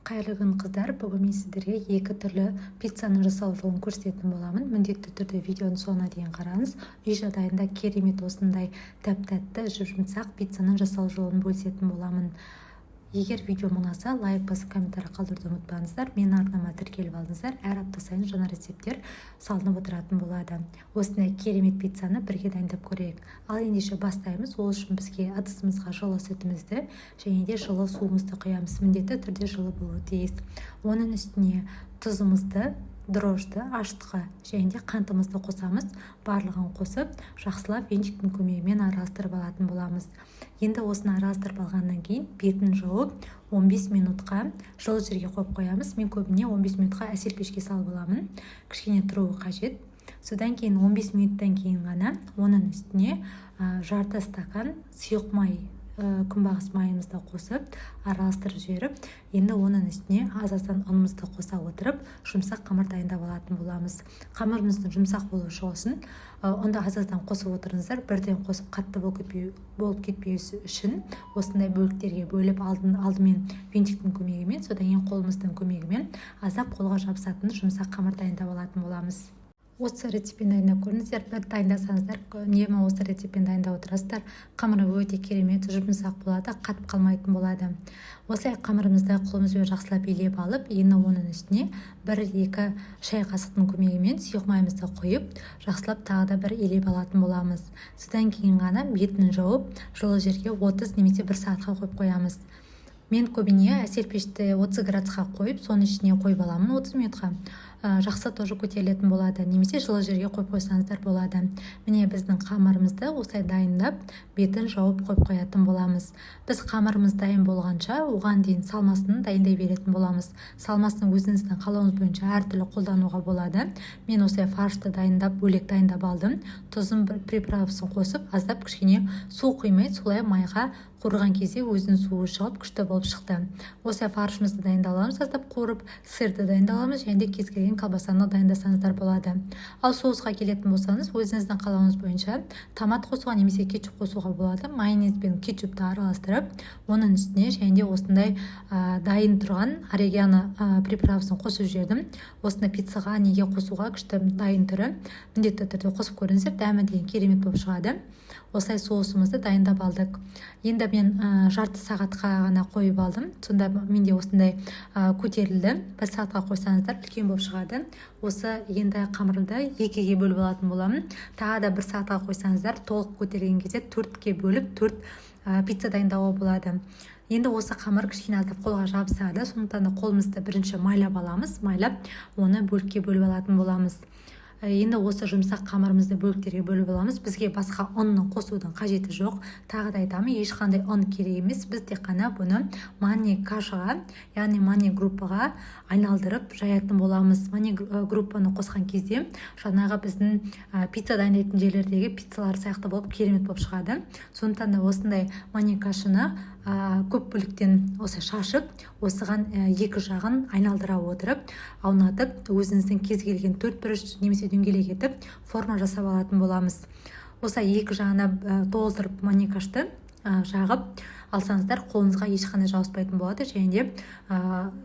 Қайырлы күн қыздар, бүгін мен сіздерге екі түрлі пиццаны жасау жолын көрсететін боламын. Міндетті түрде видеоның соңына дейін қараңыз. Үй жағдайында керемет осындай тәп-тәтті жұмсақ пиццаны жасау жолын бөлісетін боламын. Егер видео ұнаса, лайк басып комментарий қалдыруды ұмытпаңыздар. Мен арнама тіркеліп алыңыздар. Әр апта сайын жаңа рецепттер салынып отыратын болады. Осындай керемет пиццаны бірге дайындап көрейік. Ал ендеше бастаймыз. Ол үшін бізге ыдысымызға жылы сүтімізді және де жылы суымызды құямыз. Міндетті түрде жылы болуы тиіс. Оның үстіне тұзымызды, дрожжды, ашытқы және де қантымызды қосамыз. Барлығын қосып, жақсылап венчиктің көмегімен араластырып алатын боламыз. Енді осыны араластырып алғаннан кейін бетін жауып 15 минутқа жылы жерге қойып қоямыз. Мен көбіне 15 минутқа әсел пешке салып аламын. Кішкене тұруы қажет. Содан кейін 15 минуттан кейін ғана оның үстіне жарты стакан сұйық май, күнбағыс майымызды қосып, араластырып жіберіп, енді оның үстіне аздан ұнымызды қоса отырып, жұмсақ қамыр дайындап алатын боламыз. Қамырымыздың жұмсақ болуы үшін онда аздан қосып отырыңыздар. Бірден қосып қатты болып кетпеуі үшін осындай бөліктерге бөліп алдымен венчиктің көмегімен, содан кейін қолымыздың көмегімен аздап қолға жабысатын жұмсақ қамыр дайындап алатын боламыз. Осы рецептпен дайындап көріңіздер. Бір дайындасаңыздар, үнемі осы рецептпен дайындап отырасыздар. Қамыры өте керемет, жұмсақ болады, қатып қалмайтын болады. Осылай қамырымызды қолымызбен жақсылап илеп алып, енді оның үстіне 1-2 шай қасықтың көмегімен сұйық майымызды қойып, жақсылап тағы да бір илеп алатын боламыз. Содан кейін ғана бетін жауып, жылы жерге 30 немесе 1 сағатқа қойып қоямыз. Мен көбіне әсел пешті 30 градусқа қойып, соның ішіне қойып аламын 30 минутқа. Жақсы тоже көтерілетін болады, немесе жылы жерге қойып қойсаңыздар болады. Міне біздің қамырымызды осылай дайындап, бетін жауып қойып қоятын боламыз. Біз қамырымыз дайын болғанша, оған дейін салмасын дайындай беретін боламыз. Салмасын өзіңіздің қалауыңыз бойынша әртүрлі қолдануға болады. Мен осылай фаршты дайындап, бөлек дайындап алдым. Тұзын приправасын қосып, аздап кішкене су құймай, солай майға қорған кезде өзінің суы шығып, күшті болып шықты. Осылай фаршымызды дайындаламыз, аздап қорып, сырды дайындаламыз, және де кез келген колбасаны дайындасаңыздар болады. Ал соусқа келетін болсаңыз, өзіңіздің қалауыңыз бойынша томат қосуға немесе кетчуп қосуға болады. Майонез бен кетчупты араластырып, оның үстіне және де осындай дайын тұрған орегано приправасын қосып жібердім. Осындай пиццаға неге қосуға күшті дайын түрі. Міндетті түрде қосып көріңіздер, дәмі деген керемет болып шығады. Осылай соусымызды дайындап алдық. Енді мен жарты сағатқа ғана қойып алдым. Сонда менде осындай көтерілді. 1 сағатқа қойсаңыздар үлкен болып шығады. Осы енді қамырды 2-ге бөліп алатын боламын. Тағы да 1 сағатқа қойсаңыздар толық көтерген кезде 4-ке бөліп 4 пицца дайындауға болады. Енді осы қамыр кішкене аздап қолға жабысады. Сондықтан да қолымызды бірінші майлап аламыз. Майлап оны бөлікке бөліп алатын боламыз. Енді осы жұмсақ қамырымызды бөліктерге бөліп аламыз. Бізге басқа ұнның қосудың қажеті жоқ. Тағы да айтамын, ешқандай ұн керек емес. Біз тек қана бұны мани кашаға, яғни мани группаға айналдырып жаятын боламыз. Мани группаны қосқан кезде жаңағы біздің пицца дайындайтын жерлердегі пиццалар сияқты болып керемет болып шығады. Сондықтан да осындай мани кашаны көп бөліктен осы шашып, осыған 2 жағын айналдыра отырып, аунатып, өзіңіздің кез келген 4 бұрыш немесе дөңгелек етіп форма жасап алатын боламыз. Осы 2 жағына толтырып маникашты жағып алсаңыздар, қолыңызға ешқандай жауыспайтын болады, және де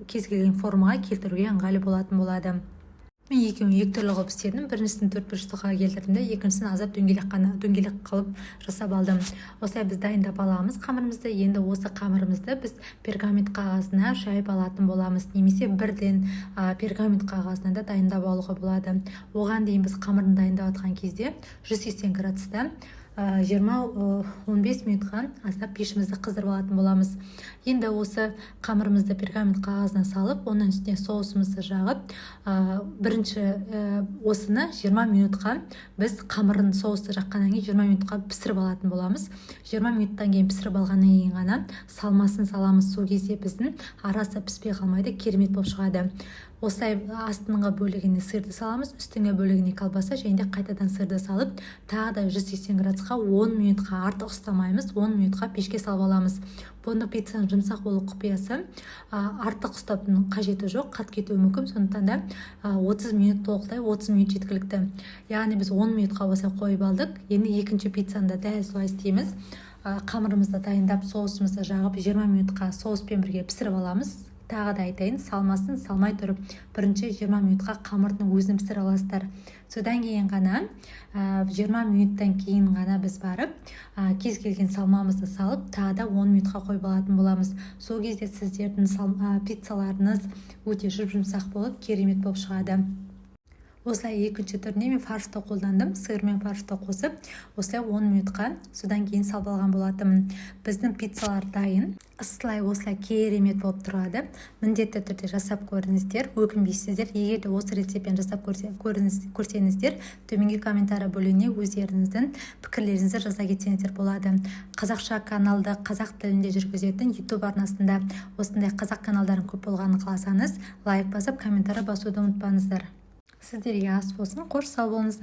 кез келген формаға келтіруге ыңғайлы болатын болады. Мен екеуін 2 түрлі қылып істедім. Біріншісін 4 бұрыштыққа келтірдім де, екіншісін азап дөңгелек қылып жасап алдым. Осылай біз дайындап аламыз қамырымызды. Енді осы қамырымызды біз пергамент қағазына жайып алатын боламыз, немесе бірден пергамент қағазына да дайындап алуға болады. Оған дейін біз қамырын дайындап атқан кезде 180 градуста 20-15 минутқа аздап пешімізді қыздырып алатын боламыз. Енді осы қамырымызды пергамент қағазына салып, оның үстіне соусымызды жағып, бірінші осыны 20 минутқа біз қамырын соусты жаққаннан кейін 20 минутқа пісіріп алатын боламыз. 20 минуттан кейін пісіріп алғаннан кейін ғана салмасын саламыз. Сол кезде біздің арасы піспей қалмайды, керемет болып шығады. Осылай астыңғы бөлігіне сырды саламыз, үстіңгі бөлігіне колбаса, және де қайтадан сырды салып, тағы да 180 градусқа 10 минутқа артық ұстамаймыз, 10 минутқа пешке салып аламыз. Бұны пиццаның жұмсақ болу құпиясы, артық ұстаптың қажеті жоқ, қат кетуі мүмкін. Сондықтан да 30 минут толықтай, 30 минут жеткілікті. Яғни біз 10 минутқа осылай қойып алдық. Енді екінші пиццаны да дәл солай істейміз. Қамырымызды дайындап, соусымызды жағып 20 минутқа соуспен бірге пісіріп аламыз. Тағы да айтайын, салмасын салмай тұрып бірінші 20 минутқа қамырдың өзін пісіре аласыздар. Содан кейін ғана 20 минуттан кейін ғана біз барып кез келген салмамызды салып тағы да 10 минутқа қойып алатын боламыз. Сол кезде сіздердің пиццаларыңыз өте жұмсақ болып, керемет болып шығады. Осылай екінші түріне мен фаршты қолдандым. Сыр мен фаршты қосып, осылай 10 минутқа содан кейін салып алған болатынмын. Біздің пиццалар дайын. Осылай керемет болып тұрады. Міндетті түрде жасап көріңіздер, өкінбейсіздер. Егер де осы рецептпен жасап көрсеңіздер, төменгі комментарий бөлігіне өздеріңіздің пікірлеріңізді жаза кетсеңіздер болады. Қазақша каналды қазақ тілінде жүргізетін YouTube арнасында осындай қазақ каналдарын көп болғанын қаласаңыз, лайк басып, комментарий басуды ұмытпаңыздар. Сіздерге ас болсын, қош сау болыңыздар.